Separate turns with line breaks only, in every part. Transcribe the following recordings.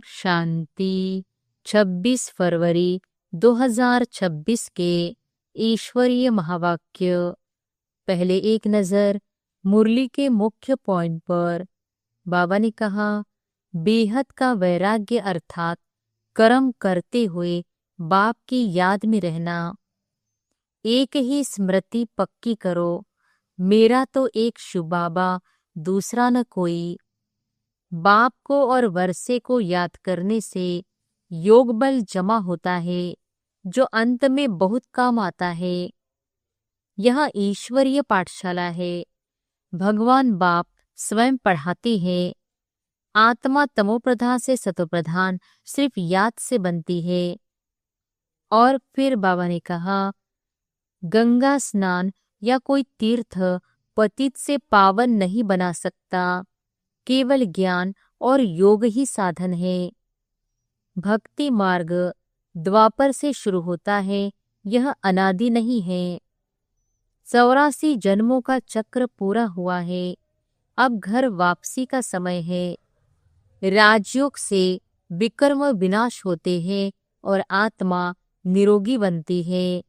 शांति। 26 फरवरी 2026 के ईश्वरीय महावाक्य। पहले एक नज़र मुरली के मुख्य पॉइंट पर। बाबा ने कहा, बेहद का वैराग्य अर्थात कर्म करते हुए बाप की याद में रहना। एक ही स्मृति पक्की करो, मेरा तो एक शिव बाबा, दूसरा न कोई। बाप को और वर्षे को याद करने से योग बल जमा होता है, जो अंत में बहुत काम आता है। यह ईश्वरीय पाठशाला है। भगवान बाप स्वयं पढ़ाते हैं। आत्मा तमोप्रधान से सतोप्रधान सिर्फ याद से बनती है। और फिर बाबा ने कहा, गंगा स्नान या कोई तीर्थ पतित से पावन नहीं बना सकता, केवल ज्ञान और योग ही साधन है। भक्ति मार्ग द्वापर से शुरू होता है, यह अनादि नहीं है। 84 जन्मों का चक्र पूरा हुआ है, अब घर वापसी का समय है। राजयोग से विकर्म विनाश होते हैं और आत्मा निरोगी बनती है।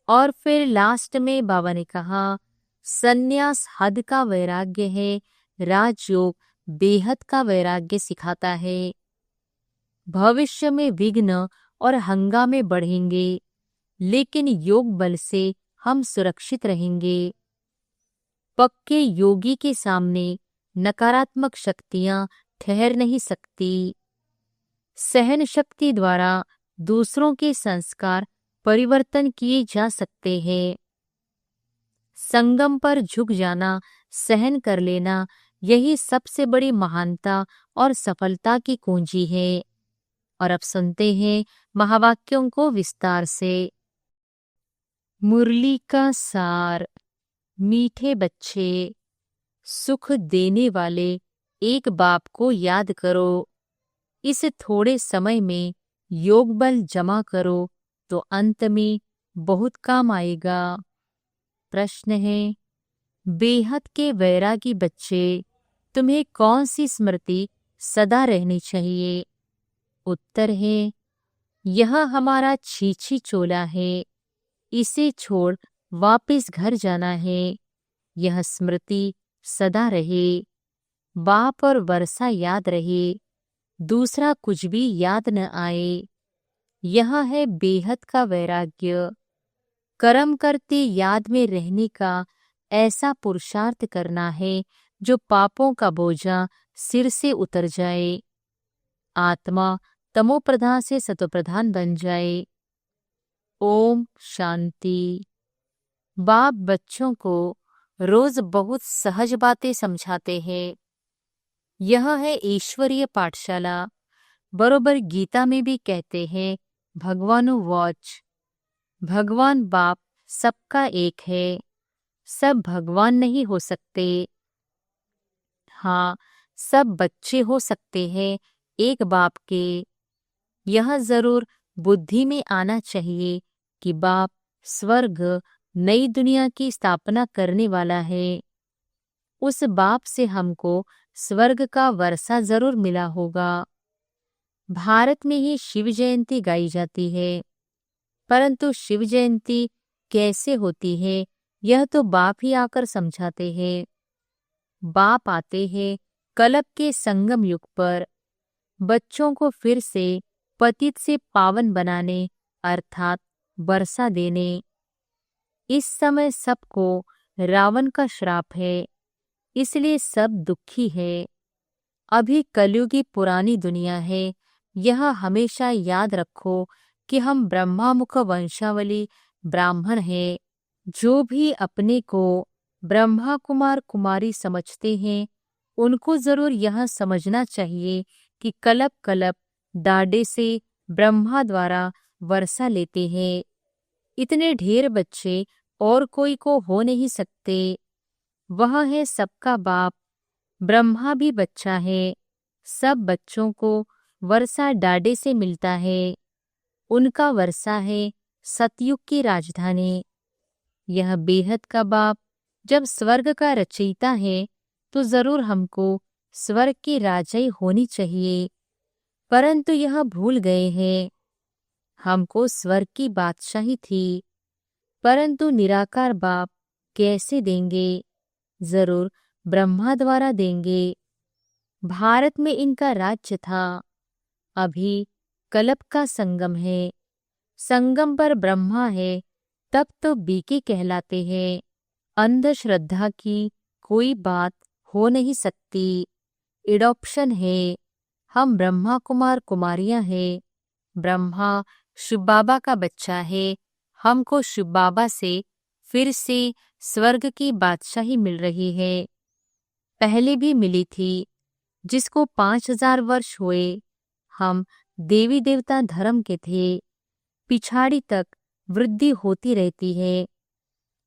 और फिर लास्ट में बाबा ने कहा, संन्यास हद का वैराग्य है, राजयोग बेहद का वैराग्य सिखाता है। भविष्य में विघ्न और हंगामे बढ़ेंगे, लेकिन योग बल से हम सुरक्षित रहेंगे। पक्के योगी के सामने नकारात्मक शक्तियां ठहर नहीं सकती। सहन शक्ति द्वारा दूसरों के संस्कार परिवर्तन किए जा सकते हैं। संगम पर झुक जाना, सहन कर लेना, यही सबसे बड़ी महानता और सफलता की कुंजी है। और अब सुनते हैं महावाक्यों को विस्तार से। मुरली का सार। मीठे बच्चे, सुख देने वाले एक बाप को याद करो। इस थोड़े समय में योग बल जमा करो तो अंत में बहुत काम आएगा। प्रश्न है, बेहद के वैरागी बच्चे, तुम्हें कौन सी स्मृति सदा रहनी चाहिए? उत्तर है, यह हमारा छीछी चोला है, इसे छोड़ वापस घर जाना है। यह स्मृति सदा रहे। बाप और वर्षा याद रहे, दूसरा कुछ भी याद न आए। यह है बेहद का वैराग्य। कर्म करते याद में रहने का ऐसा पुरुषार्थ करना है जो पापों का बोझा सिर से उतर जाए। आत्मा तमोप्रधान से सतोप्रधान बन जाए। ओम शांति। बाप बच्चों को रोज बहुत सहज बातें समझाते हैं। यह है ईश्वरीय पाठशाला। बरोबर गीता में भी कहते हैं, भगवानु वॉच। भगवान बाप सबका एक है, सब भगवान नहीं हो सकते। हाँ, सब बच्चे हो सकते हैं एक बाप के। यह जरूर बुद्धि में आना चाहिए कि बाप स्वर्ग, नई दुनिया की स्थापना करने वाला है। उस बाप से हमको स्वर्ग का वर्षा जरूर मिला होगा। भारत में ही शिव जयंती गाई जाती है, परंतु शिव जयंती कैसे होती है यह तो बाप ही आकर समझाते हैं। बाप आते हैं कलप के संगम युग पर, बच्चों को फिर से पतित से पावन बनाने अर्थात वर्षा देने। इस समय सबको रावण का श्राप है, इसलिए सब दुखी है। अभी कलयुगी पुरानी दुनिया है। यह हमेशा याद रखो कि हम ब्रह्मामुख वंशावली ब्राह्मण हैं। जो भी अपने को ब्रह्मा कुमार कुमारी समझते हैं, उनको जरूर यह समझना चाहिए कि कलप कलप डाडे से ब्रह्मा द्वारा वर्षा लेते हैं। इतने ढेर बच्चे और कोई को हो नहीं सकते। वह है सबका बाप। ब्रह्मा भी बच्चा है। सब बच्चों को वर्षा डाडे से मिलता है। उनका वर्षा है सतयुग की राजधानी। यह बेहद का बाप जब स्वर्ग का रचयिता है, तो जरूर हमको स्वर्ग की राजाई होनी चाहिए। परंतु यह भूल गए हैं। हमको स्वर्ग की बादशाही थी, परंतु निराकार बाप कैसे देंगे? जरूर ब्रह्मा द्वारा देंगे। भारत में इनका राज्य था। अभी कलप का संगम है, संगम पर ब्रह्मा है, तब तो बीके कहलाते हैं। अंधश्रद्धा की कोई बात हो नहीं सकती। एडॉप्शन है। हम ब्रह्मा कुमार कुमारियां हैं। ब्रह्मा शिव बाबा का बच्चा है। हमको शिव बाबा से फिर से स्वर्ग की बादशाही मिल रही है। पहले भी मिली थी, जिसको 5000 वर्ष हुए। हम देवी देवता धर्म के थे। पिछाड़ी तक वृद्धि होती रहती है।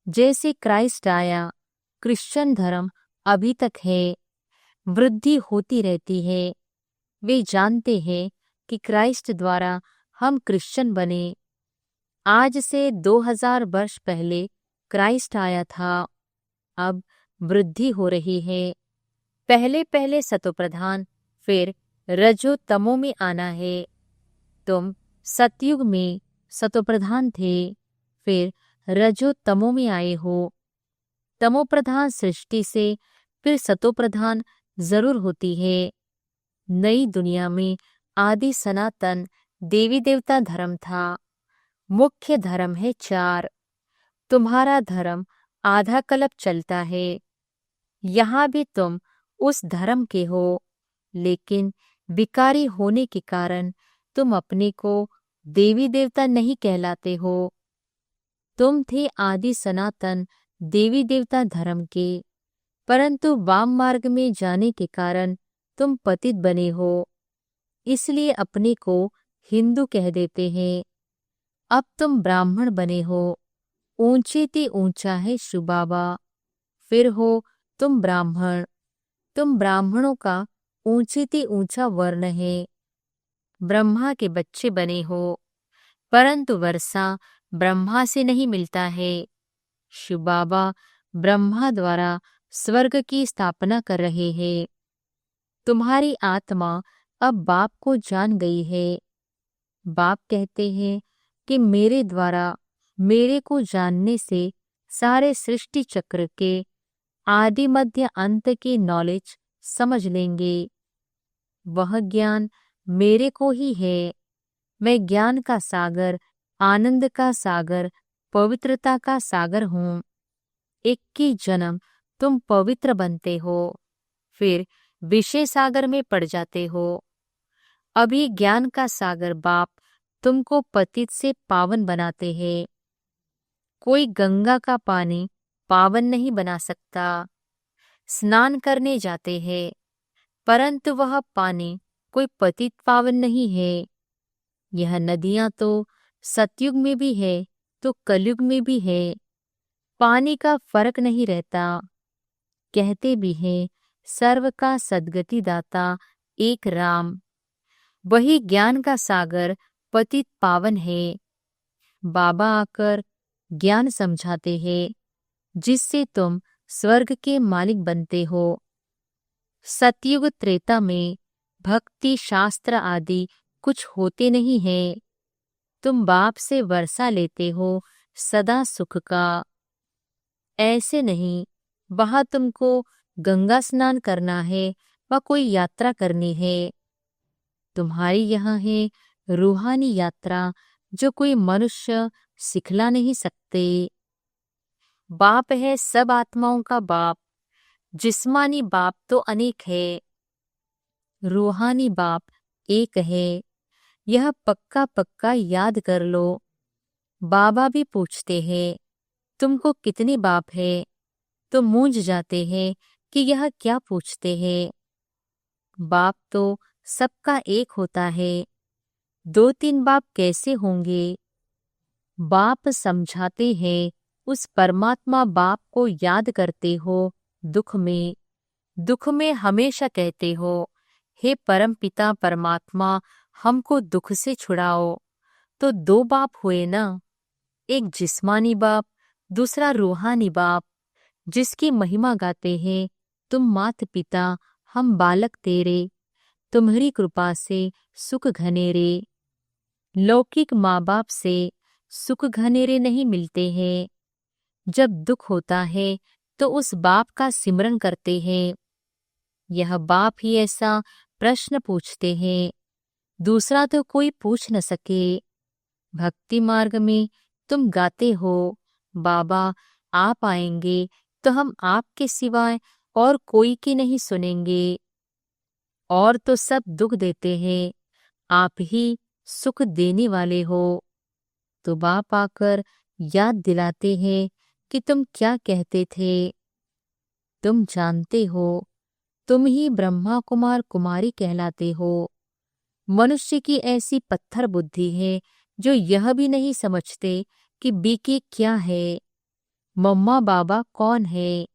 जैसे क्राइस्ट आया, क्रिश्चियन धर्म अभी तक है, वृद्धि होती रहती है। वे जानते हैं कि क्राइस्ट द्वारा हम क्रिश्चियन बने। आज से 2000 वर्ष पहले क्राइस्ट आया था। अब वृद्धि हो रही है। पहले पहले सतोप्रधान, फिर रजो तमो में आना है। तुम सतयुग में सतोप्रधान थे, फिर रजो तमो में आए हो। तमोप्रधान सृष्टि से फिर सतोप्रधान जरूर होती है। नई दुनिया में आदि सनातन देवी देवता धर्म था। मुख्य धर्म है 4। तुम्हारा धर्म आधा कल्प चलता है। यहाँ भी तुम उस धर्म के हो, लेकिन विकारी होने के कारण तुम अपने को देवी देवता नहीं कहलाते हो। तुम थे आदि सनातन देवी देवता धर्म के, परंतु वाम मार्ग में जाने के कारण तुम पतित बने हो, इसलिए अपने को हिंदू कह देते हैं। अब तुम ब्राह्मण बने हो। ऊंचे ते ऊंचा है शिव बाबा, फिर हो तुम ब्राह्मण। तुम ब्राह्मणों का ऊंचे ते ऊंचा वर्ण है। ब्रह्मा के बच्चे बने हो, परंतु वर्षा ब्रह्मा से नहीं मिलता है। शिव बाबा ब्रह्मा द्वारा स्वर्ग की स्थापना कर रहे हैं। तुम्हारी आत्मा अब बाप को जान गई है। बाप कहते हैं कि मेरे द्वारा मेरे को जानने से सारे सृष्टि चक्र के आदि मध्य अंत की नॉलेज समझ लेंगे। वह ज्ञान मेरे को ही है। मैं ज्ञान का सागर, आनंद का सागर, पवित्रता का सागर हूँ। 21 जन्म तुम पवित्र बनते हो, फिर विषय सागर में पड़ जाते हो। अभी ज्ञान का सागर बाप तुमको पतित से पावन बनाते हैं। कोई गंगा का पानी पावन नहीं बना सकता। स्नान करने जाते हैं, परंतु वह पानी कोई पतित पावन नहीं है। यह नदियां तो सतयुग में भी है तो कलयुग में भी है। पानी का फर्क नहीं रहता। कहते भी हैं सर्व का सद्गति दाता एक राम। वही ज्ञान का सागर पतित पावन है। बाबा आकर ज्ञान समझाते हैं, जिससे तुम स्वर्ग के मालिक बनते हो। सतयुग त्रेता में भक्ति शास्त्र आदि कुछ होते नहीं है। तुम बाप से वर्षा लेते हो सदा सुख का। ऐसे नहीं, वहां तुमको गंगा स्नान करना है व कोई यात्रा करनी है। तुम्हारी यहाँ है रूहानी यात्रा, जो कोई मनुष्य सिखला नहीं सकते। बाप है सब आत्माओं का बाप। जिस्मानी बाप तो अनेक है, रूहानी बाप एक है। यह पक्का पक्का याद कर लो। बाबा भी पूछते हैं तुमको कितने बाप है, तो मूंझ जाते हैं कि यह क्या पूछते हैं। बाप तो सबका एक होता है, 2-3 बाप कैसे होंगे? बाप समझाते हैं उस परमात्मा बाप को याद करते हो दुख में। दुख में हमेशा कहते हो हे परम पिता परमात्मा, हमको दुख से छुड़ाओ। तो 2 बाप हुए ना, एक जिस्मानी बाप, दूसरा रूहानी बाप, जिसकी महिमा गाते हैं तुम मात पिता हम बालक तेरे। तुम्हारी कृपा से सुख घनेरे। लौकिक माँ बाप से सुख घनेरे नहीं मिलते हैं। जब दुख होता है तो उस बाप का सिमरन करते हैं। यह बाप ही ऐसा प्रश्न पूछते हैं, दूसरा तो कोई पूछ न सके। भक्ति मार्ग में तुम गाते हो, बाबा आप आएंगे तो हम आपके सिवाय और कोई की नहीं सुनेंगे। और तो सब दुख देते हैं, आप ही सुख देने वाले हो। तो बाप आकर याद दिलाते हैं कि तुम क्या कहते थे। तुम जानते हो, तुम ही ब्रह्मा कुमार कुमारी कहलाते हो। मनुष्य की ऐसी पत्थर बुद्धि है जो यह भी नहीं समझते कि बीके क्या है, मम्मा बाबा कौन है।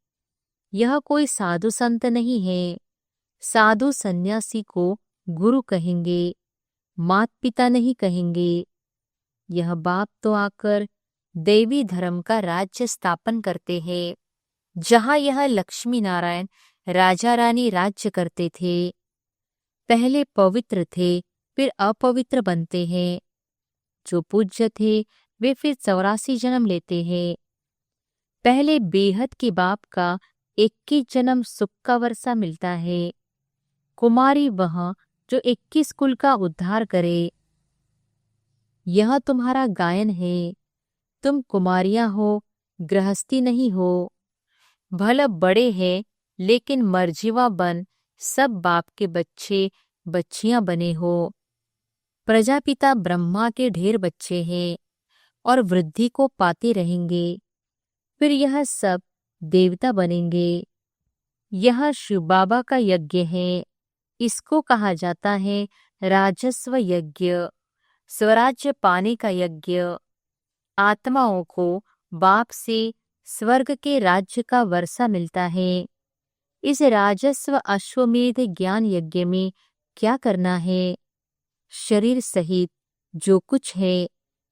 यह कोई साधु संत नहीं है। साधु सन्यासी को गुरु कहेंगे, मात पिता नहीं कहेंगे। यह बाप तो आकर देवी धर्म का राज्य स्थापन करते हैं, जहाँ यह लक्ष्मी नारायण राजा रानी राज्य करते थे। पहले पवित्र थे, फिर अपवित्र बनते हैं। जो पूज्य थे वे फिर 84 जन्म लेते हैं। पहले बेहद के बाप का 21 जन्म सुख का वर्षा मिलता है। कुमारी वह जो 21 कुल का उद्धार करे। यह तुम्हारा गायन है। तुम कुमारियां हो, गृहस्थी नहीं हो। भले बड़े हैं लेकिन मर्जीवा बन सब बाप के बच्चे बच्चियां बने हो। प्रजापिता ब्रह्मा के ढेर बच्चे हैं और वृद्धि को पाते रहेंगे। फिर यह सब देवता बनेंगे। यह शिव बाबा का यज्ञ है। इसको कहा जाता है राजस्व यज्ञ, स्वराज्य पाने का यज्ञ। आत्माओं को बाप से स्वर्ग के राज्य का वर्षा मिलता है। इस राजस्व अश्वमेध ज्ञान यज्ञ में क्या करना है? शरीर सहित जो कुछ है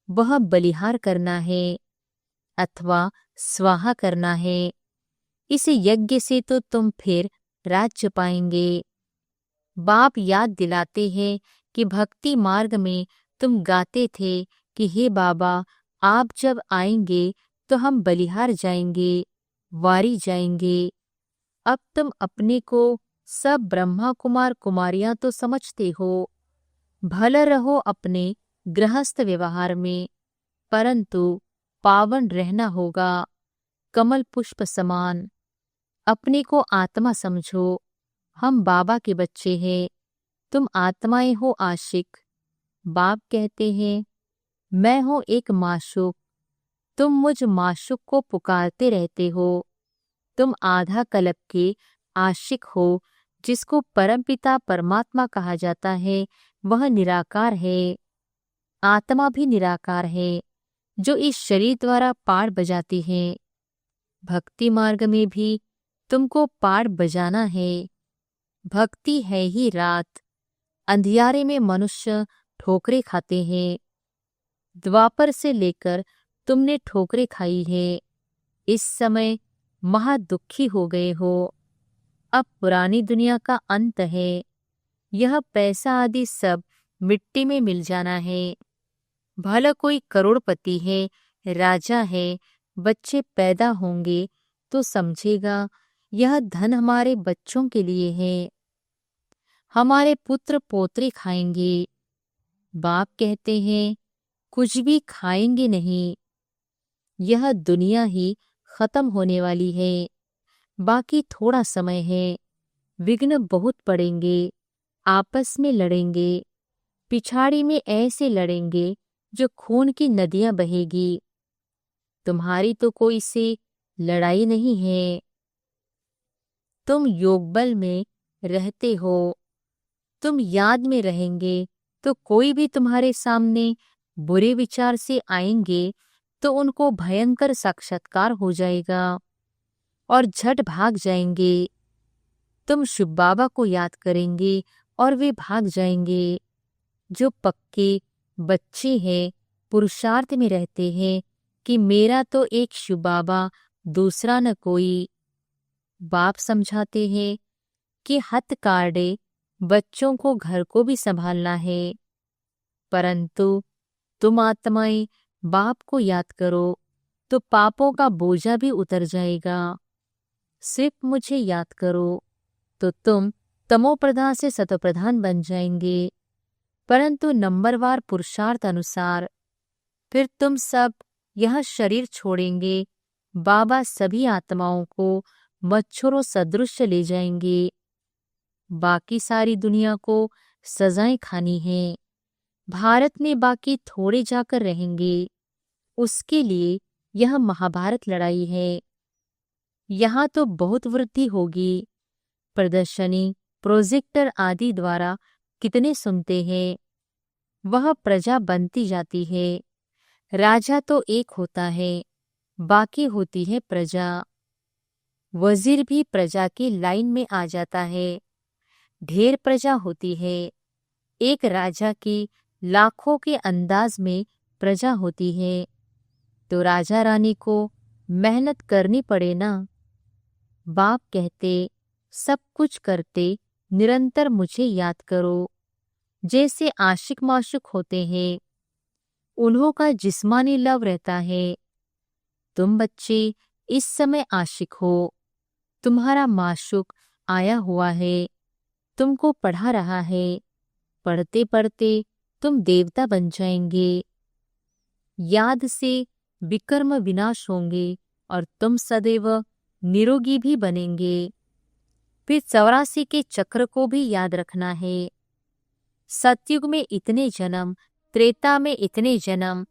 वह बलिहार करना है अथवा स्वाहा करना है। इस यज्ञ से तो तुम फिर राज्य पाएंगे। बाप याद दिलाते हैं कि भक्ति मार्ग में तुम गाते थे कि हे बाबा, आप जब आएंगे तो हम बलिहार जाएंगे, वारी जाएंगे। अब तुम अपने को सब ब्रह्मा कुमार कुमारियां तो समझते हो। भले रहो अपने गृहस्थ व्यवहार में, परंतु पावन रहना होगा, कमल पुष्प समान। अपने को आत्मा समझो। हम बाबा के बच्चे हैं, तुम आत्माएं हो आशिक। बाप कहते हैं मैं हूँ एक माशूक, तुम मुझ माशूक को पुकारते रहते हो। तुम आधा कल्प के आशिक हो। जिसको परमपिता परमात्मा कहा जाता है वह निराकार है। आत्मा भी निराकार है जो इस शरीर द्वारा पाड़ बजाती है। भक्ति मार्ग में भी तुमको पाड़ बजाना है। भक्ति है ही रात, अंधियारे में मनुष्य ठोकरें खाते हैं। द्वापर से लेकर तुमने ठोकरें खाई है। इस समय महादुखी हो गए हो। अब पुरानी दुनिया का अंत है। यह पैसा आदि सब मिट्टी में मिल जाना है। भला कोई करोड़पति है, राजा है, बच्चे पैदा होंगे तो समझेगा यह धन हमारे बच्चों के लिए है, हमारे पुत्र पोत्रे खाएंगे। बाप कहते हैं कुछ भी खाएंगे नहीं। यह दुनिया ही खत्म होने वाली है। बाकी थोड़ा समय है। विघ्न बहुत पड़ेंगे, आपस में लड़ेंगे। पिछाड़ी में ऐसे लड़ेंगे जो खून की नदियां बहेगी। तुम्हारी तो कोई से लड़ाई नहीं है। तुम योग बल में रहते हो। तुम याद में रहेंगे तो कोई भी तुम्हारे सामने बुरे विचार से आएंगे तो उनको भयंकर साक्षात्कार हो जाएगा और झट भाग जाएंगे। तुम शिव बाबा को याद करेंगे और वे भाग जाएंगे। जो पक्के बच्चे हैं, पुरुषार्थ में रहते हैं कि मेरा तो एक शिव बाबा, दूसरा न कोई। बाप समझाते हैं कि हत काटे बच्चों को, घर को भी संभालना है। परंतु तुम आत्माएं बाप को याद करो तो पापों का बोझा भी उतर जाएगा। सिर्फ मुझे याद करो तो तुम तमोप्रधान से सतोप्रधान बन जाएंगे। परंतु नंबरवार पुरुषार्थ अनुसार फिर तुम सब यह शरीर छोड़ेंगे। बाबा सभी आत्माओं को मच्छरों सदृश ले जाएंगे। बाकी सारी दुनिया को सजाएं खानी है। भारत में बाकी थोड़े जाकर रहेंगे। उसके लिए यह महाभारत लड़ाई है। यहाँ तो बहुत वृद्धि होगी। प्रदर्शनी, प्रोजेक्टर आदि द्वारा कितने सुनते हैं। वह प्रजा बनती जाती है। राजा तो एक होता है, बाकी होती है प्रजा। वजीर भी प्रजा की लाइन में आ जाता है। ढेर प्रजा होती है। एक राजा की लाखों के अंदाज में प्रजा होती है। तो राजा रानी को मेहनत करनी पड़े ना। बाप कहते सब कुछ करते निरंतर मुझे याद करो। जैसे आशिक माशुक होते हैं, उन्हों का जिस्मानी लव रहता है। तुम बच्चे इस समय आशिक हो। तुम्हारा माशुक आया हुआ है, तुमको पढ़ा रहा है। पढ़ते पढ़ते तुम देवता बन जाएंगे। याद से विकर्म विनाश होंगे और तुम सदैव निरोगी भी बनेंगे। फिर 84 के चक्र को भी याद रखना है। सतयुग में इतने जन्म, त्रेता में इतने जन्म,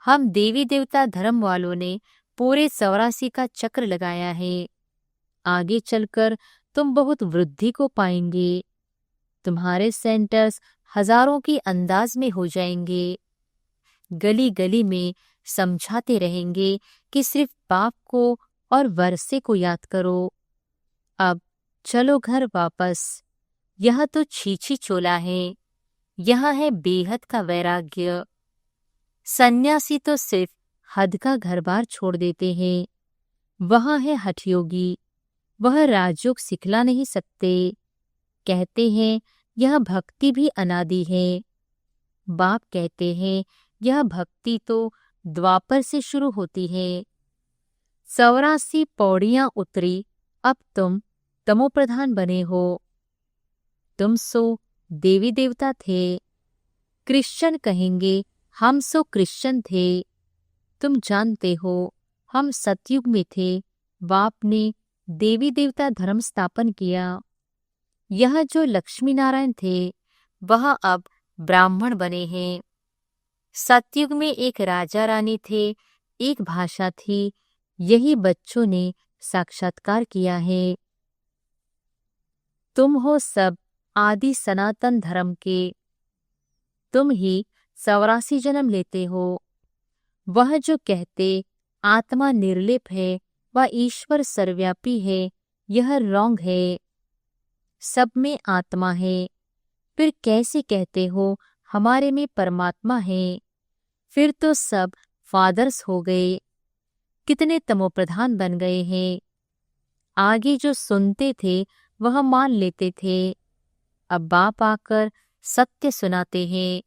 हम देवी देवता धर्म वालों ने पूरे 84 का चक्र लगाया है। आगे चलकर तुम बहुत वृद्धि को पाएंगे। तुम्हारे सेंटर्स हजारों की अंदाज में हो जाएंगे। गली गली में समझाते रहेंगे कि सिर्फ बाप को और वर्षे को याद करो। अब चलो घर वापस। यह तो छीछी चोला है। यह है बेहद का वैराग्य। सन्यासी तो सिर्फ हद का घर बार छोड़ देते हैं। वह है हठयोगी। वह राजयोग सिखला नहीं सकते। कहते हैं यह भक्ति भी अनादि है। बाप कहते हैं यह भक्ति तो द्वापर से शुरू होती है। 84 पौड़ियां उतरी, अब तुम तमोप्रधान बने हो। तुम सो देवी देवता थे। क्रिश्चियन कहेंगे हम सो क्रिश्चियन थे। तुम जानते हो हम सतयुग में थे। बाप ने देवी देवता धर्म स्थापन किया। यह जो लक्ष्मी नारायण थे वह अब ब्राह्मण बने हैं। सतयुग में एक राजा रानी थे, एक भाषा थी। यही बच्चों ने साक्षात्कार किया है। तुम हो सब आदि सनातन धर्म के। तुम ही 84 जन्म लेते हो। वह जो कहते आत्मा निर्लेप है व ईश्वर सर्वव्यापी है, यह रॉन्ग है। सब में आत्मा है। फिर कैसे कहते हो हमारे में परमात्मा है? फिर तो सब फादर्स हो गए। कितने तमोप्रधान बन गए हैं। आगे जो सुनते थे वह मान लेते थे। अब बाप आकर सत्य सुनाते हैं।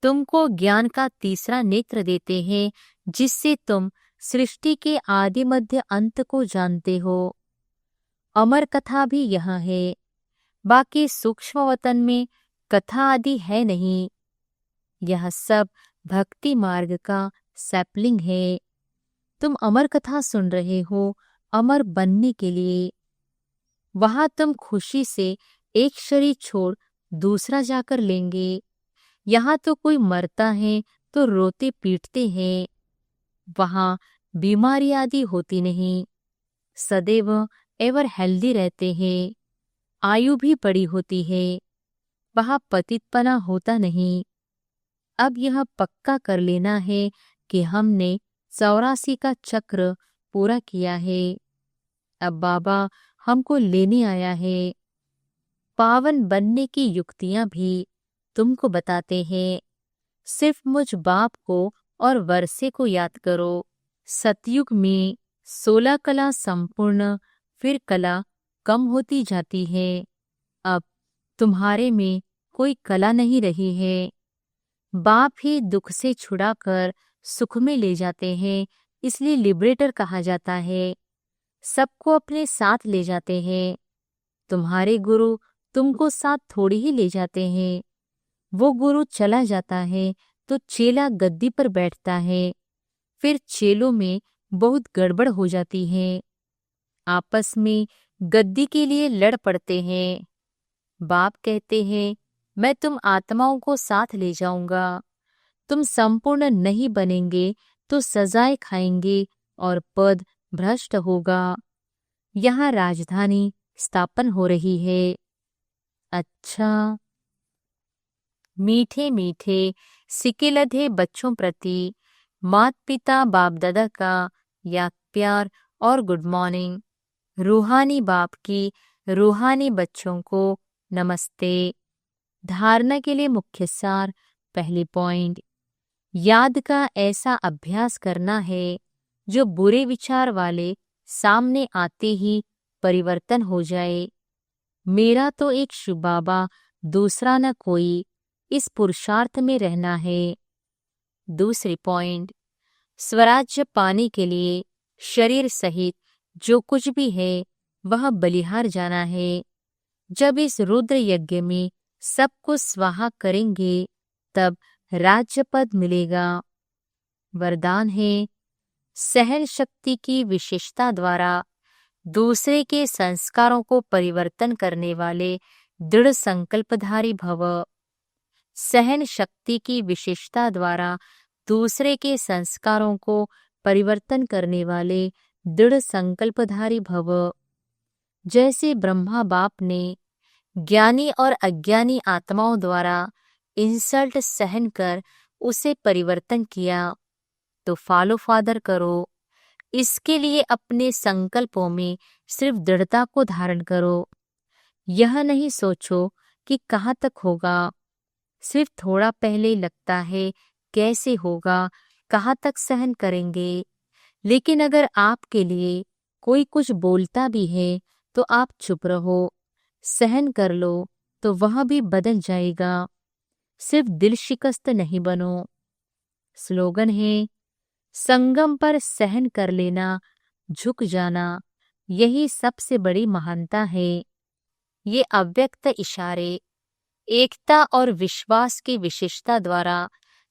तुमको ज्ञान का तीसरा नेत्र देते हैं, जिससे तुम सृष्टि के आदि मध्य अंत को जानते हो। अमर कथा भी यहाँ है। बाकी सूक्ष्म वतन में कथा आदि है नहीं। यह सब भक्ति मार्ग का सैपलिंग है। तुम अमर कथा सुन रहे हो अमर बनने के लिए। वहां तुम खुशी से एक शरीर छोड़ दूसरा जाकर लेंगे। यहाँ तो कोई मरता है तो रोते पीटते हैं। वहां बीमारी आदि होती नहीं। सदैव एवर हेल्दी रहते हैं। आयु भी बड़ी होती है। वहां पतितपना होता नहीं। अब यह पक्का कर लेना है कि हमने 84 का चक्र पूरा किया है। अब बाबा हमको लेने आया है। पावन बनने की युक्तियां भी तुमको बताते हैं। सिर्फ मुझ बाप को और वर्षे को याद करो। सतयुग में 16 कला संपूर्ण, फिर कला कम होती जाती है। अब तुम्हारे में कोई कला नहीं रही है। बाप ही दुख से छुड़ाकर सुख में ले जाते हैं, इसलिए लिबरेटर कहा जाता है। सबको अपने साथ ले जाते हैं। तुम्हारे गुरु तुमको साथ थोड़ी ही ले जाते हैं। वो गुरु चला जाता है तो चेला गद्दी पर बैठता है। फिर चेलों में बहुत गड़बड़ हो जाती है। आपस में गद्दी के लिए लड़ पड़ते हैं। बाप कहते हैं, मैं तुम आत्माओं को साथ ले जाऊंगा। तुम संपूर्ण नहीं बनेंगे तो सजाएं खाएंगे और पद भ्रष्ट होगा। यहाँ राजधानी स्थापन हो रही है। अच्छा, मीठे मीठे सिकेलधे बच्चों प्रति मात पिता बाप दादा का याद प्यार और गुड मॉर्निंग। रूहानी बाप की रूहानी बच्चों को नमस्ते। धारणा के लिए मुख्य सार। पहली पॉइंट, याद का ऐसा अभ्यास करना है जो बुरे विचार वाले सामने आते ही परिवर्तन हो जाए। मेरा तो एक शुभ बाबा, दूसरा न कोई, इस पुरुषार्थ में रहना है। दूसरी पॉइंट, स्वराज्य पाने के लिए शरीर सहित जो कुछ भी है वह बलिहार जाना है। जब इस रुद्र यज्ञ में सबको स्वाहा करेंगे तब राज्य पद मिलेगा। वरदान है, सहन शक्ति की विशेषता द्वारा दूसरे के संस्कारों को परिवर्तन करने वाले दृढ़ संकल्पधारी भव। सहन शक्ति की विशेषता द्वारा दूसरे के संस्कारों को परिवर्तन करने वाले दृढ़ संकल्पधारी भव। जैसे ब्रह्मा बाप ने ज्ञानी और अज्ञानी आत्माओं द्वारा इंसल्ट सहन कर उसे परिवर्तन किया, तो फॉलो फादर करो। इसके लिए अपने संकल्पों में सिर्फ दृढ़ता को धारण करो। यह नहीं सोचो कि कहाँ तक होगा। सिर्फ थोड़ा पहले लगता है कैसे होगा, कहाँ तक सहन करेंगे। लेकिन अगर आपके लिए कोई कुछ बोलता भी है तो आप चुप रहो, सहन कर लो, तो वह भी बदल जाएगा। सिर्फ दिल शिकस्त नहीं बनो। स्लोगन है, संगम पर सहन कर लेना, झुक जाना, यही सबसे बड़ी महानता है। ये अव्यक्त इशारे एकता और विश्वास की विशेषता द्वारा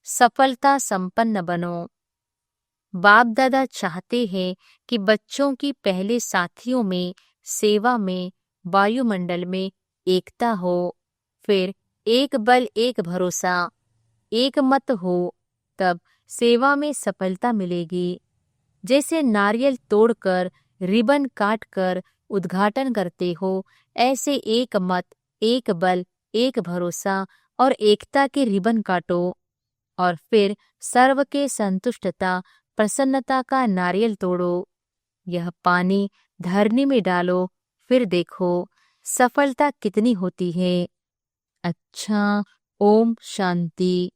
सफलता संपन्न बनो। बाप दादा चाहते हैं कि बच्चों की पहले साथियों में, सेवा में, वायुमंडल में एकता हो, फिर एक बल एक भरोसा, एक मत हो, तब सेवा में सफलता मिलेगी। जैसे नारियल तोड़कर रिबन काटकर उद्घाटन करते हो, ऐसे एक मत, एक बल, एक भरोसा और एकता के रिबन काटो और फिर सर्व के संतुष्टता प्रसन्नता का नारियल तोड़ो। यह पानी धरनी में डालो, फिर देखो सफलता कितनी होती है। अच्छा, ओम शांति।